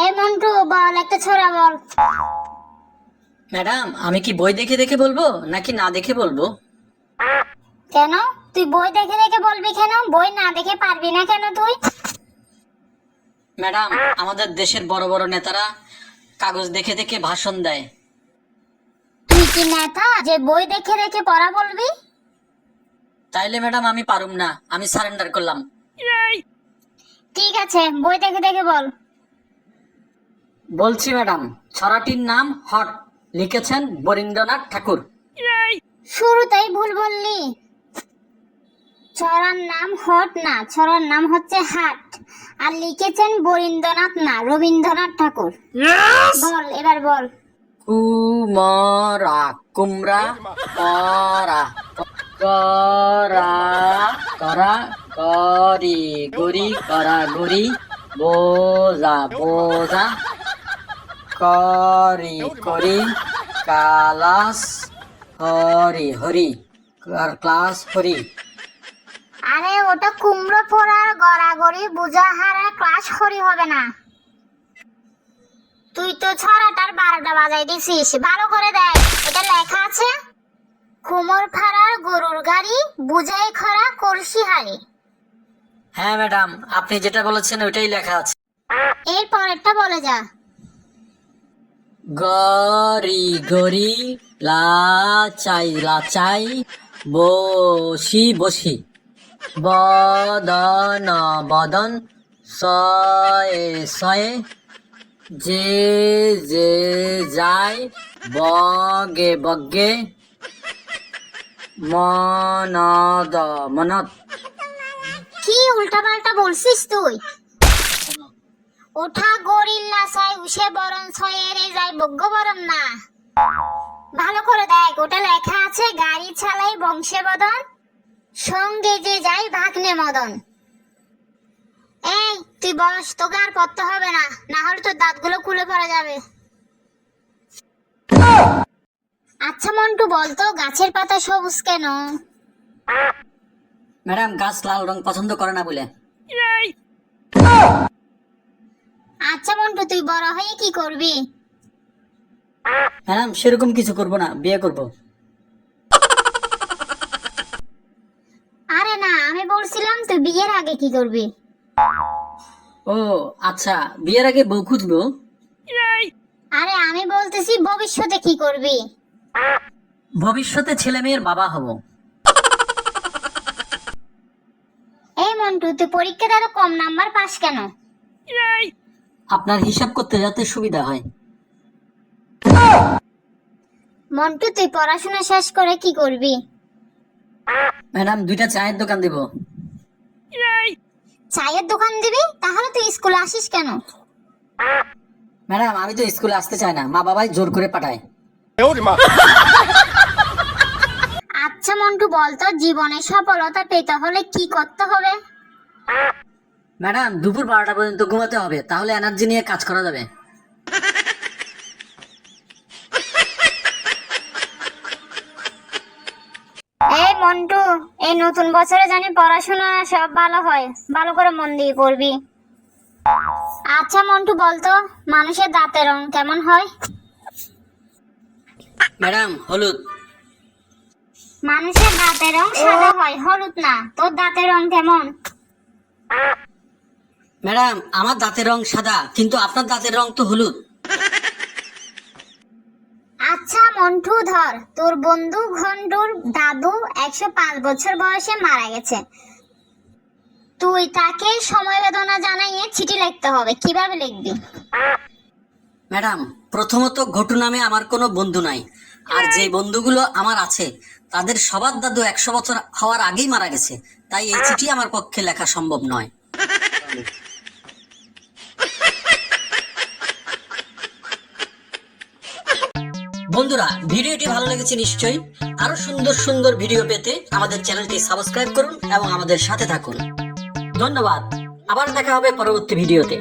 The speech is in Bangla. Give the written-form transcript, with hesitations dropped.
এই মন্টু বল, একটা ছোড়া বল। ম্যাডাম, আমি কি বই দেখে দেখে বলবো নাকি না দেখে বলবো? কেন তুই বই দেখে দেখে বলবি? কেন বই না দেখে পারবি না কেন তুই? ম্যাডাম, আমাদের দেশের বড় বড় নেতারা কাগজ দেখে দেখে ভাষণ দেয়। তুই কি নেতা যে বই দেখে দেখে পড়া বলবি? তাইলে ম্যাডাম আমি পারুম না, আমি সারেন্ডার করলাম। ঠিক আছে, বই দেখে দেখে বল। বলছি ম্যাডাম, ছড়াটির নাম হট, লিখেছেন বরীন্দ্রনাথ ঠাকুর। শুরুতেই ভুল বললি। ছড়ার নাম হট না, ছড়ার নাম হচ্ছে হাট, আর লিখেছেন বরীন্দ্রনাথ না, রবীন্দ্রনাথ ঠাকুর। বল, এবার বল। কুমরা কুমড়া করা করা করা করি গরি করা গরি বোঝা বোঝা করি করি কালাস হরি হরি ক্লাস হরি। আরে ওটা কুমড়ো পোড়ার গড়াগড়ি বুঝাহারা ক্লাস করি হবে না। তুই তো ছড়াটার 12টা বাজাই দিছিস, ভালো করে দেখ। এটা লেখা আছে কুমোর ফাড়ার গরুর গাড়ি বুঝাই খরা কলসি হাড়ি। হ্যাঁ ম্যাডাম, আপনি যেটা বলেছেন ওইটাই লেখা আছে। এর পরেরটা বলে যা। গরি গরি লাচাই বসি বসি বদন বদন সয়ে সয়ে যে যে যায় বগে বগে মনদ মনত। কি উল্টাপাল্টা বলছিস তুই? ওঠা গরিল লাসাই উসে বরণ ছয়েরে যায় বগ্য বরণ না। ভালো করে দেখ, ওটা লেখা আছে গাড়ি চালাই বংশে বদন সঙ্গে যে যায় ভাগ্নে মদন। এই তুই বস, তোকে আর পড়তে হবে না, না হলে তোর দাঁতগুলো খুলে পড়ে যাবে। আচ্ছা মন্টু, বলতো গাছের পাতা সবুজ কেন? ম্যাডাম, গাছ লাল রং পছন্দ করে না বলে। আচ্ছা মন্টু, তুই বড় হয়ে কি করবি? ম্যাডাম, সেরকম কিছু করব না, বিয়ে করব। আরে না, আমি বলছিলাম তুই বিয়ের আগে কি করবি। ও আচ্ছা, বিয়ের আগে বউ খুঁজবো। আরে আমি বলতেছি ভবিষ্যতে কি করবি। ভবিষ্যতে ছেলে মেয়ের বাবা হব। এই মন্টু, তুই পরীক্ষাতে এত কম নাম্বার পাস কেন? আপনার হিসাব করতে যাতে সুবিধা হয়। মন্টু, তুই পড়াশোনা শেষ করে কি করবি? ম্যাডাম, 2টা চায়ের দোকান দেব। চায়ের দোকান দিবি? তাহলে তুই স্কুলে আসিস কেন? ম্যাডাম, আমি তো স্কুলে আসতে চাই না, মা বাবাই জোর করে পাঠায়। আচ্ছা মন্টু, বলতো জীবনে সফলতা পেতে হলে কি করতে হবে? ম্যাডাম, দুপুর 12টা পর্যন্ত ঘুমাতে হবে, তাহলে এনার্জি নিয়ে কাজ করা যাবে। এই মন্টু, এই নতুন বছরে জানি পড়াশোনা সব ভালো হয়, ভালো করে মন দিয়ে পড়বি। আচ্ছা মন্টু, বলতো মানুষের দাঁতের রং কেমন হয়? ম্যাডাম, হলুদ। মানুষের দাঁতের রং সাদা হয়, হলুদ না। তোর দাঁতের রং কেমন? ম্যাডাম, আমার দাঁতের রং সাদা, কিন্তু আপনার দাঁতের রং তো হলুদ। আচ্ছা মন্টু, ধর তোর বন্ধু ঘন্টুর দাদু 105 বছর বয়সে মারা গেছে। তুই তাকে সমবেদনা জানাইয়ে চিঠি লিখতে হবে, কিভাবে লিখবি? ম্যাডাম, প্রথমত ঘটু নামে আমার কোনো বন্ধু নাই, আর যে বন্ধুগুলো আমার আছে তাদের সবার দাদু 100 বছর হওয়ার আগেই মারা গেছে, তাই এই চিঠি আমার পক্ষে লেখা সম্ভব নয়। বন্ধুরা, ভিডিওটি ভালো লেগেছে নিশ্চয়ই। আরো সুন্দর সুন্দর ভিডিও পেতে আমাদের চ্যানেলটি সাবস্ক্রাইব করুন এবং আমাদের সাথে থাকুন। ধন্যবাদ। আবার দেখা হবে পরবর্তী ভিডিওতে।